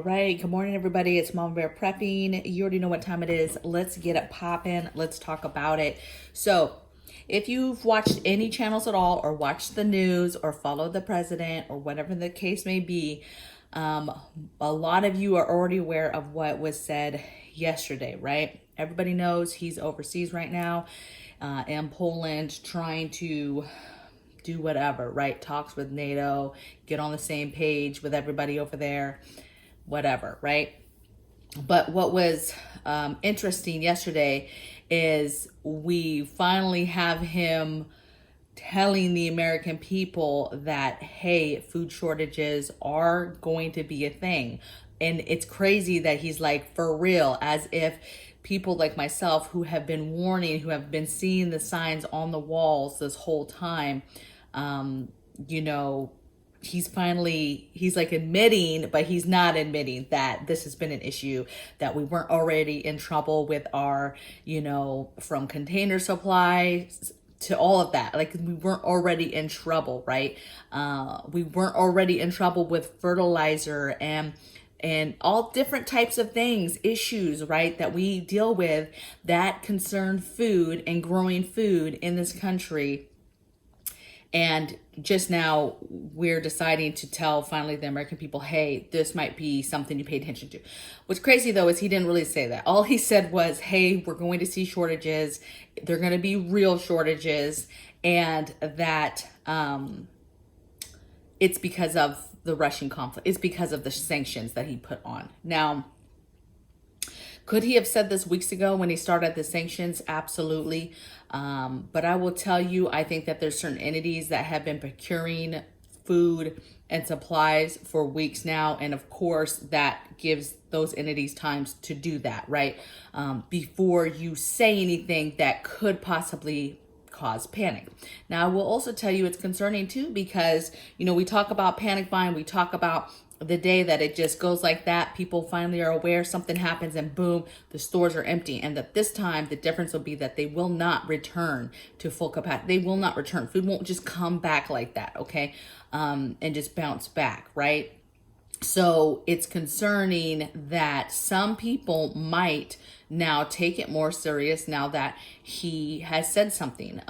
right, good morning, everybody. It's Mama Bear Prepping. You already know what time it is. Let's get it popping. Let's talk about it. So, if you've watched any channels at all, or watched the news, or followed the president, or whatever the case may be, a lot of you are already aware of what was said yesterday, right? Everybody knows he's overseas right now in Poland trying to do whatever, right? Talks with NATO, get on the same page with everybody over there, whatever, right? But what was interesting yesterday is we finally have him telling the American people that, hey, food shortages are going to be a thing. And it's crazy that he's like, for real, as if people like myself who have been warning, who have been seeing the signs on the walls this whole time, you know, he's like admitting, but he's not admitting that this has been an issue, that we weren't already in trouble with our, from container supplies to all of that. Like, we weren't already in trouble, right? We weren't already in trouble with fertilizer and all different types of things, issues, right, that we deal with that concern food and growing food in this country. And just now we're deciding to tell finally the American people, hey, this might be something you pay attention to. What's crazy though is he didn't really say that. All he said was, hey, we're going to see shortages. They're going to be real shortages. And that it's because of the Russian conflict. It's because of the sanctions that he put on. Now, could he have said this weeks ago when he started the sanctions? Absolutely. But I will tell you, I think that there's certain entities that have been procuring food and supplies for weeks now. And of course, that gives those entities times to do that, right? Before you say anything that could possibly cause panic. Now, I will also tell you it's concerning too, because, we talk about panic buying, we talk about the day that it just goes like that, people finally are aware, something happens, and boom, the stores are empty. And that this time the difference will be that they will not return to full capacity. They will not return. Food won't just come back like that, okay? And just bounce back, right? So it's concerning that some people might now take it more serious now that he has said something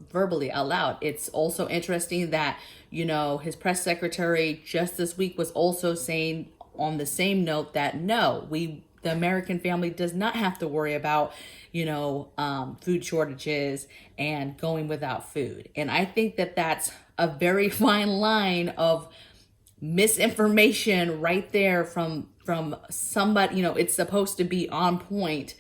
verbally out loud. It's also interesting that, his press secretary just this week was also saying on the same note that no, the American family does not have to worry about, food shortages and going without food. And I think that that's a very fine line of misinformation right there from somebody. It's supposed to be on point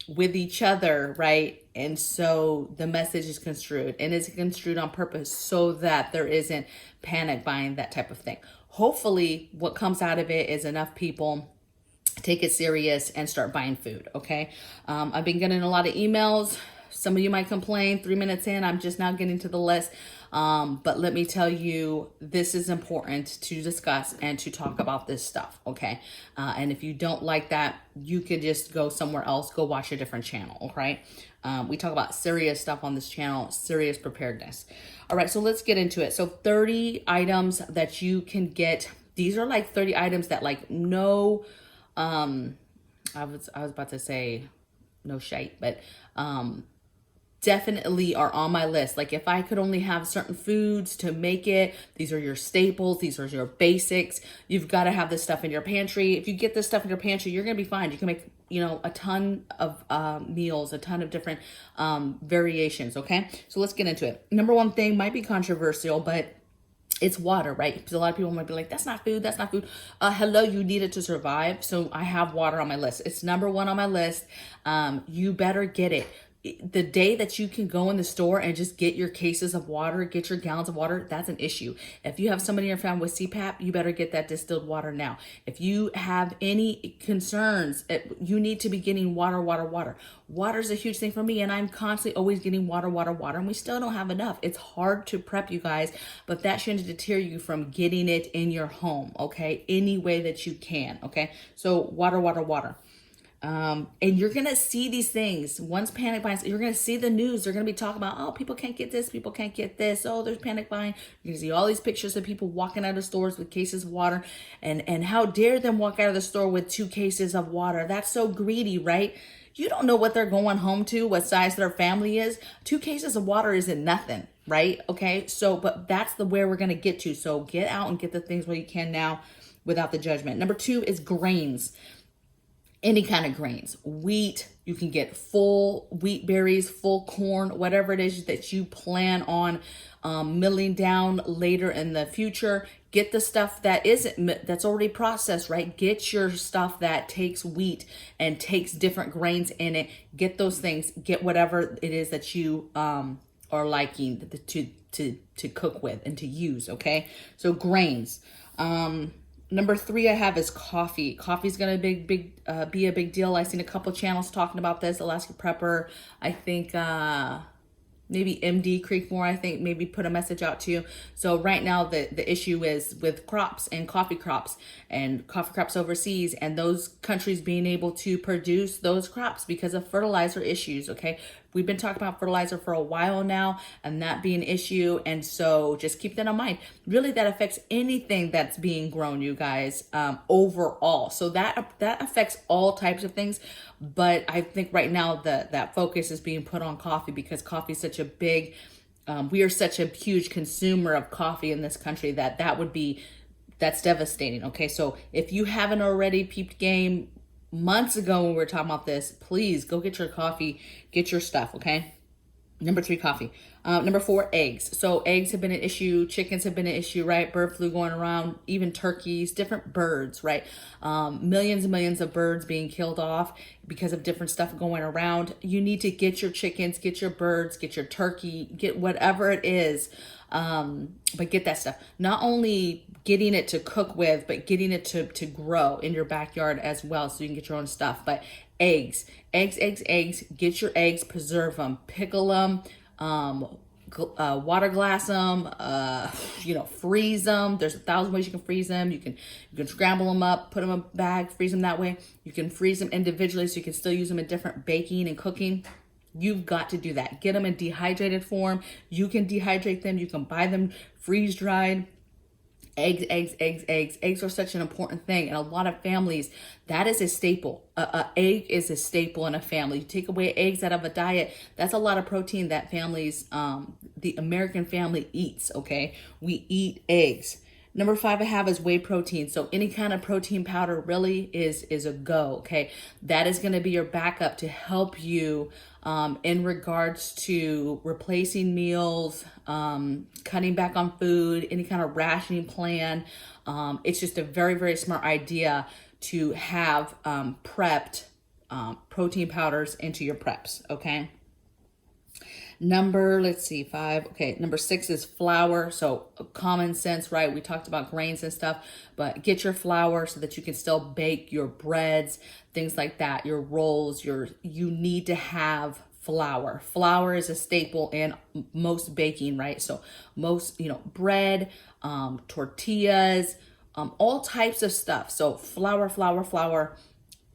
with each other, right? And so the message is construed, and it's construed on purpose so that there isn't panic buying, that type of thing. Hopefully what comes out of it is enough people take it serious and start buying food, okay? I've been getting a lot of emails. Some of you might complain, 3 minutes in, I'm just now getting to the list. But let me tell you, this is important to discuss and to talk about this stuff, okay? And if you don't like that, you could just go somewhere else, go watch a different channel, okay? We talk about serious stuff on this channel, serious preparedness. All right, so let's get into it. So 30 items that you can get. These are like 30 items that like no, I was about to say no shite, but definitely are on my list. Like, if I could only have certain foods to make it, these are your staples, these are your basics. You've got to have this stuff in your pantry. If you get this stuff in your pantry, you're gonna be fine. You can make, a ton of meals, a ton of different variations, okay? So let's get into it. Number one thing might be controversial, but it's water, right? Because a lot of people might be like, that's not food, that's not food. Hello, you need it to survive. So I have water on my list. It's number one on my list. You better get it. The day that you can go in the store and just get your cases of water, get your gallons of water, that's an issue. If you have somebody in your family with CPAP, you better get that distilled water now. If you have any concerns, you need to be getting water. Water is a huge thing for me, and I'm constantly always getting water, and we still don't have enough. It's hard to prep, you guys, but that shouldn't deter you from getting it in your home, okay? Any way that you can, okay? So water. And you're going to see these things. Once panic buying, you're going to see the news. They're going to be talking about, oh, people can't get this. People can't get this. Oh, there's panic buying. You're going to see all these pictures of people walking out of stores with cases of water. And how dare them walk out of the store with 2 cases of water? That's so greedy, right? You don't know what they're going home to, what size their family is. 2 cases of water isn't nothing, right? Okay. So, but that's the where we're going to get to. So get out and get the things where you can now without the judgment. Number 2 is grains. Any kind of grains, wheat, you can get full wheat berries, full corn, whatever it is that you plan on milling down later in the future. Get the stuff that's already processed, right? Get your stuff that takes wheat and takes different grains in it. Get those things. Get whatever it is that you are liking to cook with and to use. Okay, so grains. Number 3 I have is coffee. Coffee's gonna be a big deal. I've seen a couple channels talking about this. Alaska Prepper, I think maybe MD Creekmore, I think maybe put a message out to you. So right now the issue is with crops and coffee crops overseas, and those countries being able to produce those crops because of fertilizer issues. Okay, we've been talking about fertilizer for a while now, and that being an issue. And so just keep that in mind. Really, that affects anything that's being grown, you guys, overall. So that affects all types of things. But I think right now that focus is being put on coffee because coffee is such a big, we are such a huge consumer of coffee in this country that's devastating. Okay, so if you haven't already peeped game months ago when we were talking about this, please go get your coffee, get your stuff, okay? Number 3, coffee. Number 4, eggs. So eggs have been an issue. Chickens have been an issue, right? Bird flu going around, even turkeys, different birds, right? Millions and millions of birds being killed off because of different stuff going around. You need to get your chickens, get your birds, get your turkey, get whatever it is. But get that stuff. Not only getting it to cook with, but getting it to grow in your backyard as well, so you can get your own stuff. But eggs. Get your eggs, preserve them, pickle them, water glass them, freeze them. There's 1,000 ways you can freeze them. You can scramble them up, put them in a bag, freeze them that way. You can freeze them individually so you can still use them in different baking and cooking. You've got to do that. Get them in dehydrated form. You can dehydrate them. You can buy them freeze dried. Eggs. Eggs are such an important thing. And a lot of families, that is a staple. Egg is a staple in a family. You take away eggs out of a diet, that's a lot of protein that families, the American family eats, okay? We eat eggs. Number 5 I have is whey protein. So any kind of protein powder really is a go, okay? That is gonna be your backup to help you in regards to replacing meals, cutting back on food, any kind of rationing plan. It's just a very, very smart idea to have prepped protein powders into your preps, okay? Number 5. Okay, number 6 is flour. So common sense, right? We talked about grains and stuff, but get your flour so that you can still bake your breads, things like that, your rolls, you need to have flour. Flour is a staple in most baking, right? So most, bread, tortillas, all types of stuff. So flour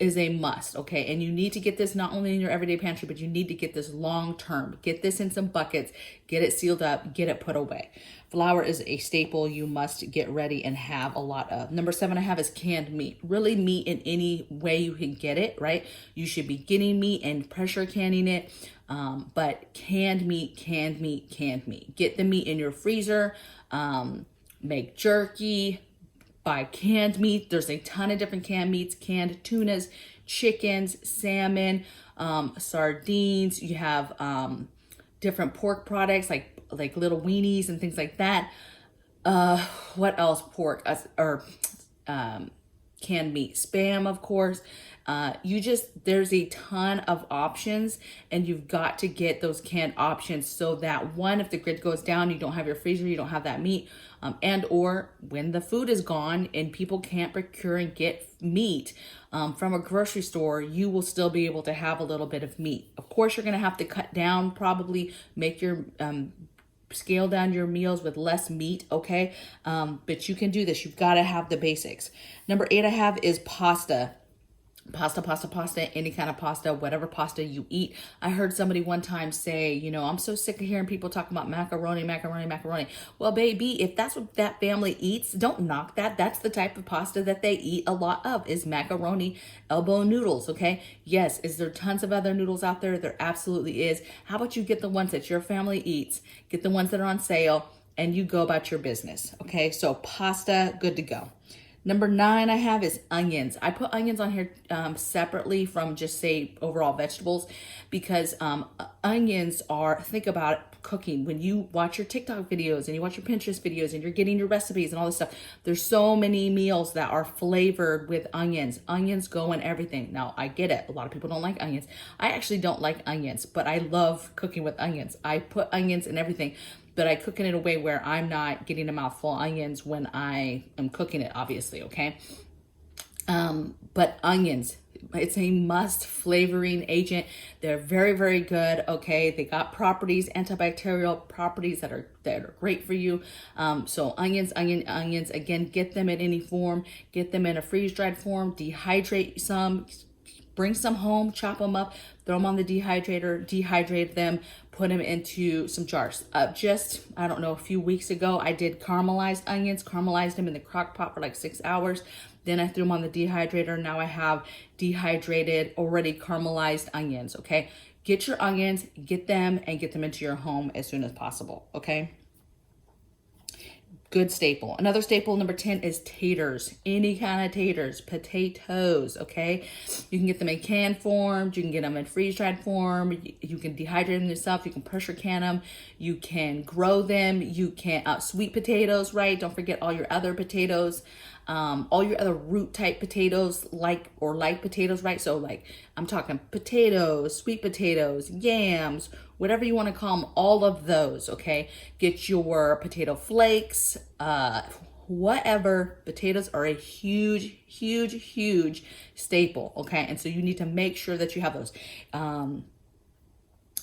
is a must, okay? And you need to get this not only in your everyday pantry, but you need to get this long term. Get this in some buckets, get it sealed up, get it put away. Flour is a staple you must get ready and have a lot of. Number 7 I have is canned meat. Really meat in any way you can get it, right? You should be getting meat and pressure canning it, but canned meat. Get the meat in your freezer, make jerky, buy canned meat. There's a ton of different canned meats, canned tunas, chickens, salmon, sardines. You have different pork products like little weenies and things like that. What else? Pork or canned meat, spam, of course. There's a ton of options, and you've got to get those canned options so that if the grid goes down, you don't have your freezer, you don't have that meat, and or when the food is gone and people can't procure and get meat from a grocery store, you will still be able to have a little bit of meat. Of course, you're going to have to cut down, probably make your scale down your meals with less meat, okay? But you can do this. You've got to have the basics. Number 8 I have is pasta. Pasta, any kind of pasta, whatever pasta you eat. I heard somebody one time say, I'm so sick of hearing people talking about macaroni. Well, baby, if that's what that family eats, don't knock that. That's the type of pasta that they eat a lot of, is macaroni, elbow noodles, okay? Yes, is there tons of other noodles out there? There absolutely is. How about you get the ones that your family eats, get the ones that are on sale, and you go about your business, okay? So pasta, good to go. Number 9 I have is onions. I put onions on here separately from just say overall vegetables, because onions are, think about it, cooking. When you watch your TikTok videos and you watch your Pinterest videos and you're getting your recipes and all this stuff, there's so many meals that are flavored with onions. Onions go in everything. Now, I get it. A lot of people don't like onions. I actually don't like onions, but I love cooking with onions. I put onions in everything, but I cook it in a way where I'm not getting a mouthful of onions when I am cooking it, obviously, okay? But onions, it's a must flavoring agent. They're very, very good, okay? They got properties, antibacterial properties that are great for you. So onions, again, get them in any form. Get them in a freeze-dried form, dehydrate some, bring some home, chop them up, throw them on the dehydrator, dehydrate them, put them into some jars. I don't know, a few weeks ago, I did caramelized onions, caramelized them in the crock pot for like 6 hours. Then I threw them on the dehydrator. Now I have dehydrated, already caramelized onions, okay? Get your onions, get them, and get them into your home as soon as possible, okay? Good staple. Another staple, number 10, is taters. Any kind of taters, potatoes, okay? You can get them in canned form. You can get them in freeze-dried form. You can dehydrate them yourself. You can pressure can them. You can grow them. You can, sweet potatoes, right? Don't forget all your other potatoes. All your other root type potatoes, like potatoes, right? So like I'm talking potatoes, sweet potatoes, yams, whatever you want to call them, all of those, okay? Get your potato flakes, whatever. Potatoes are a huge staple, okay? And so you need to make sure that you have those.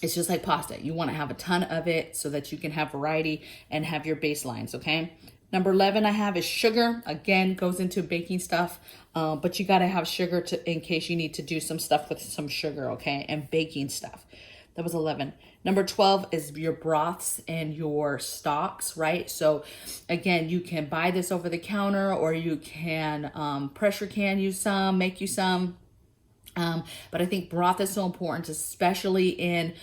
It's just like pasta. You want to have a ton of it so that you can have variety and have your baselines, okay? Number 11 I have is sugar. Again, goes into baking stuff, but you got to have sugar in case you need to do some stuff with some sugar, okay? And baking stuff. That was 11. Number 12 is your broths and your stocks, right? So again, you can buy this over the counter, or you can pressure can you some, make you some. But I think broth is so important, especially in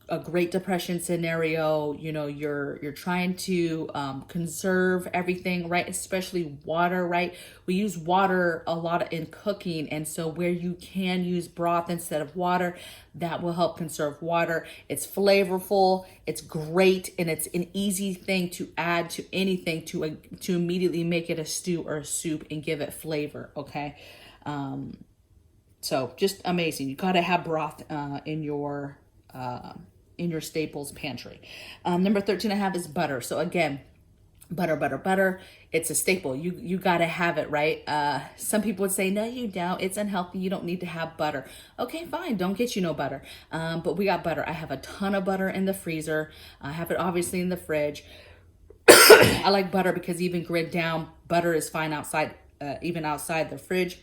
a Great Depression scenario. You're trying to conserve everything, right? Especially water, right? We use water a lot in cooking, and so where you can use broth instead of water, that will help conserve water. It's flavorful, it's great, and it's an easy thing to add to anything to immediately make it a stew or a soup and give it flavor, okay? So just amazing. You gotta have broth in your staples pantry. Number 13 I have is butter. So again, butter. It's a staple. You gotta have it, right? Some people would say, no, you don't. It's unhealthy. You don't need to have butter. Okay, fine. Don't get you no butter. But we got butter. I have a ton of butter in the freezer. I have it obviously in the fridge. I like butter because even grid down, butter is fine outside, even outside the fridge,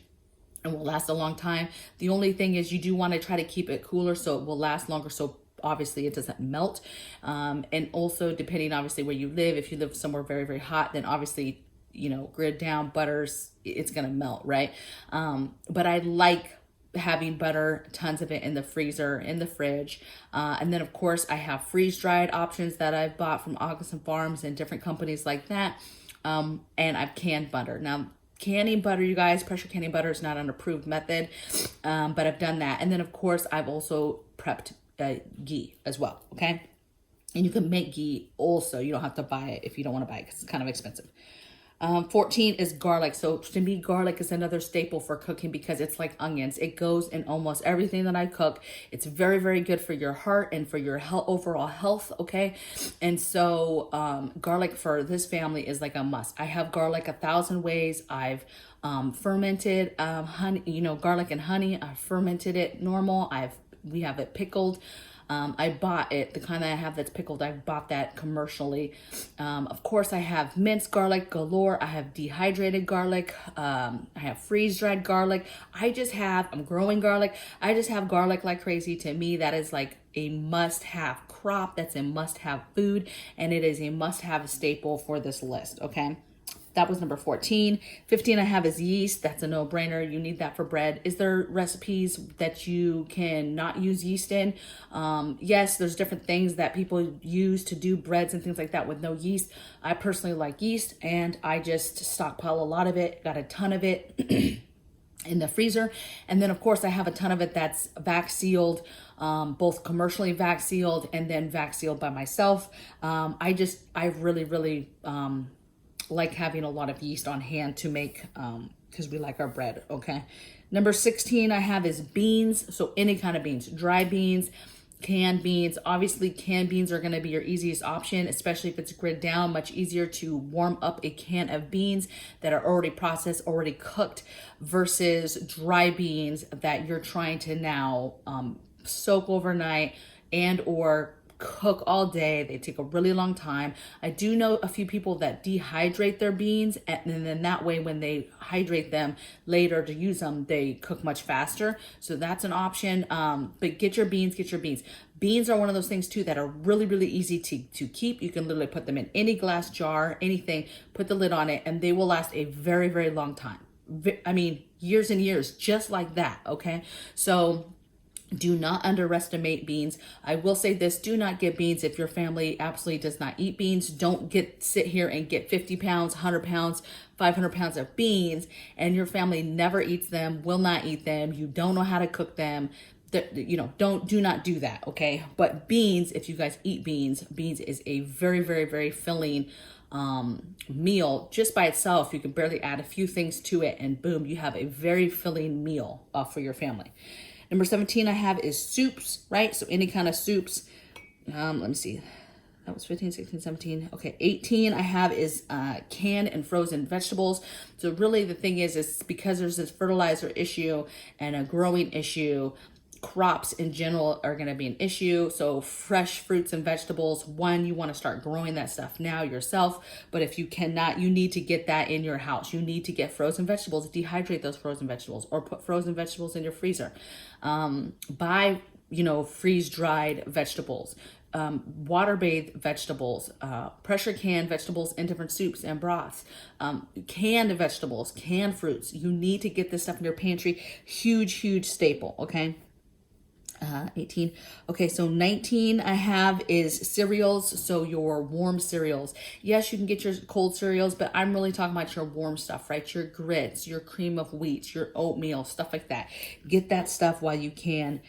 and will last a long time. The only thing is you do want to try to keep it cooler so it will last longer, so obviously it doesn't melt. And also depending obviously where you live, if you live somewhere very, very hot, then obviously, grid down butters, it's gonna melt, right? But I like having butter, tons of it in the freezer, in the fridge. And then of course I have freeze-dried options that I've bought from August and Farms and different companies like that. And I've canned butter. Now, canning butter, you guys, pressure canning butter is not an approved method, but I've done that. And then of course I've also prepped ghee as well, okay? And you can make ghee also. You don't have to buy it if you don't want to buy it because it's kind of expensive. 14 is garlic. So to me, garlic is another staple for cooking because it's like onions. It goes in almost everything that I cook. It's very, very good for your heart and for your health, overall health, okay? And so garlic for this family is like a must. I have garlic 1,000 ways. I've fermented honey, garlic and honey. I've fermented it normal. We have it pickled. I bought it, the kind that I have that's pickled, I bought that commercially. Of course, I have minced garlic galore. I have dehydrated garlic. I have freeze-dried garlic. I'm growing garlic. I just have garlic like crazy. To me, that is like a must-have crop. That's a must-have food, and it is a must-have staple for this list, okay? That was number 14. 15 I have is yeast. That's a no-brainer. You need that for bread. Is there recipes that you can not use yeast in? Yes, there's different things that people use to do breads and things like that with no yeast. I personally like yeast, and I just stockpile a lot of it, got a ton of it in the freezer. And then of course I have a ton of it that's vac sealed, both commercially vac sealed and then vac sealed by myself. I really like having a lot of yeast on hand to make, because we like our bread, okay? Number 16 I have is beans. So any kind of beans, dry beans, canned beans. Obviously canned beans are going to be your easiest option, especially if it's grid down. Much easier to warm up a can of beans that are already processed, already cooked, versus dry beans that you're trying to now soak overnight and or cook all day. They take a really long time. I do know a few people that dehydrate their beans, and then that way when they hydrate them later to use them, they cook much faster. So that's an option. But get your beans, get your beans. Beans are one of those things too that are really easy to keep. You can literally put them in any glass jar, anything, put the lid on it, and they will last a very long time. I mean, years and years, just like that, okay? So do not underestimate beans. I will say this, do not get beans if your family absolutely does not eat beans. Don't sit here and get 50 pounds, 100 pounds, 500 pounds of beans, and your family never eats them, will not eat them. You don't know how to cook them. Do not do that, okay? But beans, if you guys eat beans, beans is a very filling meal just by itself. You can barely add a few things to it, and boom, you have a very filling meal for your family. Number 17 I have is soups, right? So any kind of soups. Let me see. That was 15, 16, 17. Okay, 18 I have is canned and frozen vegetables. So really the thing is because there's this fertilizer issue and a growing issue, crops in general are going to be an issue. So fresh fruits and vegetables, one, you want to start growing that stuff now yourself. But if you cannot, you need to get that in your house. You need to get frozen vegetables, dehydrate those frozen vegetables, or put frozen vegetables in your freezer. Buy, freeze-dried vegetables, water-bathed vegetables, pressure canned vegetables in different soups and broths, canned vegetables, canned fruits. You need to get this stuff in your pantry. Huge staple, okay? 18. Okay, so 19 I have is cereals. So your warm cereals. Yes, you can get your cold cereals, but I'm really talking about your warm stuff, right? Your grits, your cream of wheat, your oatmeal, stuff like that. Get that stuff while you can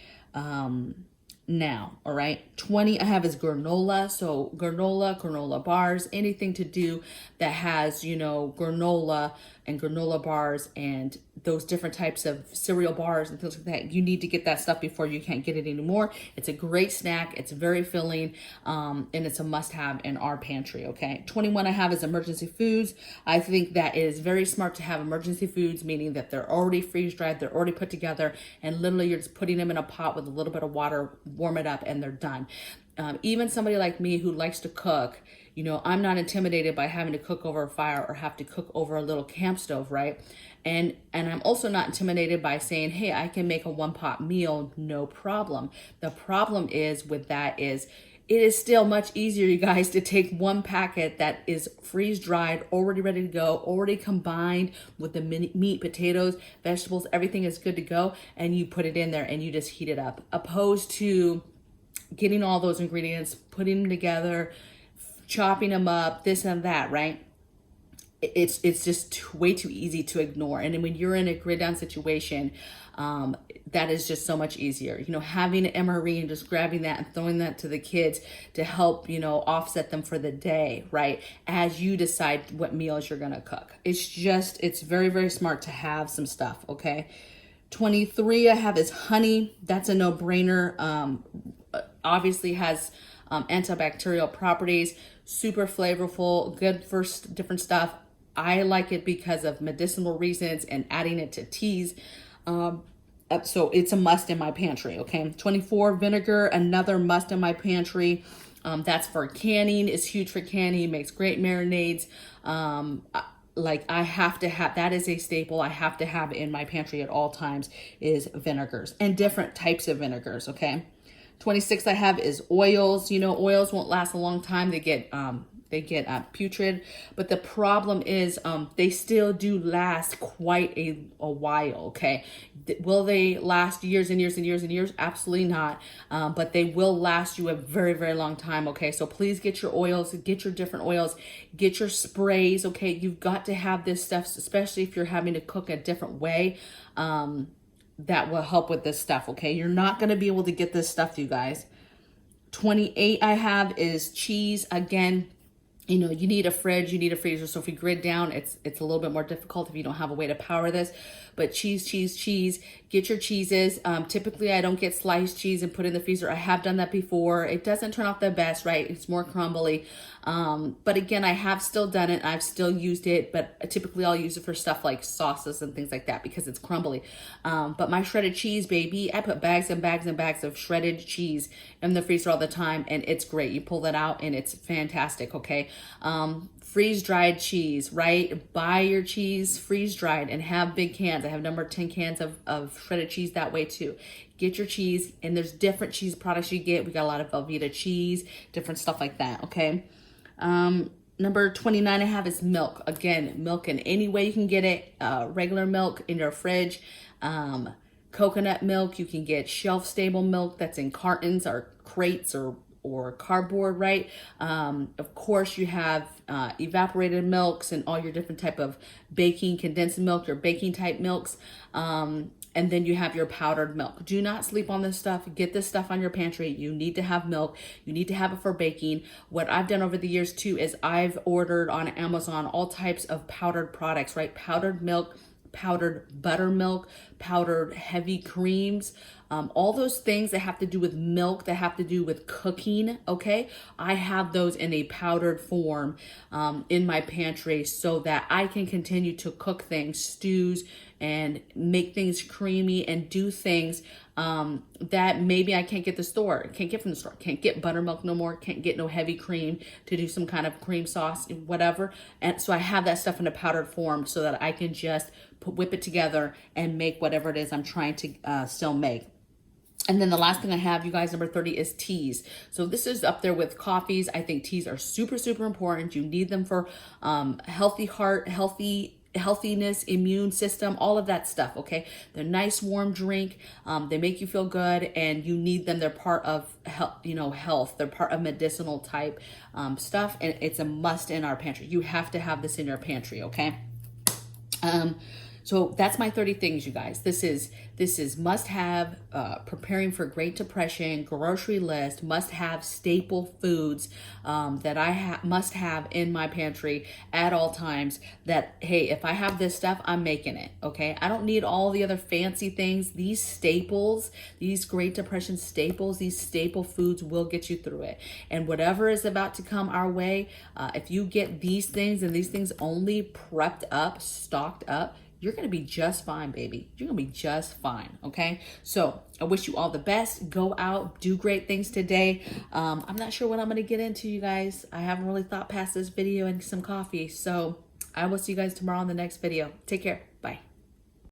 now, all right? 20 I have is granola. So granola bars, anything to do that has, granola and granola bars and those different types of cereal bars and things like that. You need to get that stuff before you can't get it anymore. It's a great snack. It's very filling, and it's a must-have in our pantry, okay? 21 I have is emergency foods. I think that it is very smart to have emergency foods, meaning that they're already freeze-dried, they're already put together, and literally you're just putting them in a pot with a little bit of water, warm it up, and they're done. Even somebody like me who likes to cook, I'm not intimidated by having to cook over a fire or have to cook over a little camp stove, right? And I'm also not intimidated by saying, hey, I can make a one-pot meal, no problem. The problem is with that is it is still much easier, you guys, to take one packet that is freeze-dried, already ready to go, already combined with the meat, potatoes, vegetables, everything is good to go, and you put it in there and you just heat it up, opposed to getting all those ingredients, putting them together, chopping them up, this and that, right? It's just way too easy to ignore. And then when you're in a grid down situation, that is just so much easier. Having an MRE and just grabbing that and throwing that to the kids to help, offset them for the day, right? As you decide what meals you're going to cook. It's very smart to have some stuff, okay? 23 I have is honey. That's a no-brainer. Obviously has antibacterial properties, super flavorful, good for different stuff. I like it because of medicinal reasons and adding it to teas. So it's a must in my pantry, okay? 24 vinegar, another must in my pantry. That's for canning. It's huge for canning, makes great marinades. Like I have to have, that is a staple. I have to have in my pantry at all times is vinegars and different types of vinegars, okay? 26 I have is oils. You know, oils won't last a long time. They get putrid, but the problem is they still do last quite a while, okay? Will they last years and years and years and years? Absolutely not, but they will last you a very, very long time, okay? So please get your oils, get your different oils, get your sprays, okay? You've got to have this stuff, especially if you're having to cook a different way. That will help with this stuff, okay? You're not gonna be able to get this stuff, you guys. 28 I have is cheese. Again, you know, you need a fridge, you need a freezer. So if you grid down, it's a little bit more difficult if you don't have a way to power this. But cheese, get your cheeses. Typically, I don't get sliced cheese and put in the freezer. I have done that before. It doesn't turn out the best, right? It's more crumbly. But again, I have still done it. I've still used it, but typically I'll use it for stuff like sauces and things like that because it's crumbly. But my shredded cheese, baby, I put bags and bags and bags of shredded cheese in the freezer all the time, and it's great. You pull that out and it's fantastic, okay? Freeze-dried cheese, right? Buy your cheese freeze-dried and have big cans. I have number 10 cans of shredded cheese that way too. Get your cheese, and there's different cheese products you get. We got a lot of Velveeta cheese, different stuff like that, okay? Number 29 I have is milk. Again, milk in any way you can get it. Regular milk in your fridge. Coconut milk, you can get shelf-stable milk that's in cartons or crates or cardboard, right? Of course, you have evaporated milks and all your different type of baking, condensed milk, your baking type milks. And then you have your powdered milk. Do not sleep on this stuff. Get this stuff on your pantry. You need to have milk. You need to have it for baking. What I've done over the years too is I've ordered on Amazon all types of powdered products, right? Powdered milk, powdered buttermilk, powdered heavy creams, all those things that have to do with milk, that have to do with cooking, okay? I have those in a powdered form in my pantry so that I can continue to cook things, stews, and make things creamy and do things that maybe I can't get can't get from the store, can't get buttermilk no more, can't get no heavy cream to do some kind of cream sauce, whatever. And so I have that stuff in a powdered form so that I can just whip it together and make whatever it is I'm trying to still make. And then the last thing I have, you guys, number 30 is teas. So this is up there with coffees. I think teas are super, super important. You need them for healthy heart, healthiness, immune system, all of that stuff, okay? They're nice, warm drink. They make you feel good, and you need them. They're part of health. They're part of medicinal type stuff, and it's a must in our pantry. You have to have this in your pantry, okay? So that's my 30 things, you guys. This is must have, preparing for Great Depression, grocery list, must have staple foods that I must have in my pantry at all times. That, hey, if I have this stuff, I'm making it, okay? I don't need all the other fancy things. These staples, these Great Depression staples, these staple foods will get you through it. And whatever is about to come our way, if you get these things and these things only prepped up, stocked up, you're going to be just fine, baby. You're going to be just fine, okay? So I wish you all the best. Go out, do great things today. I'm not sure what I'm going to get into, you guys. I haven't really thought past this video and some coffee. So I will see you guys tomorrow on the next video. Take care. Bye.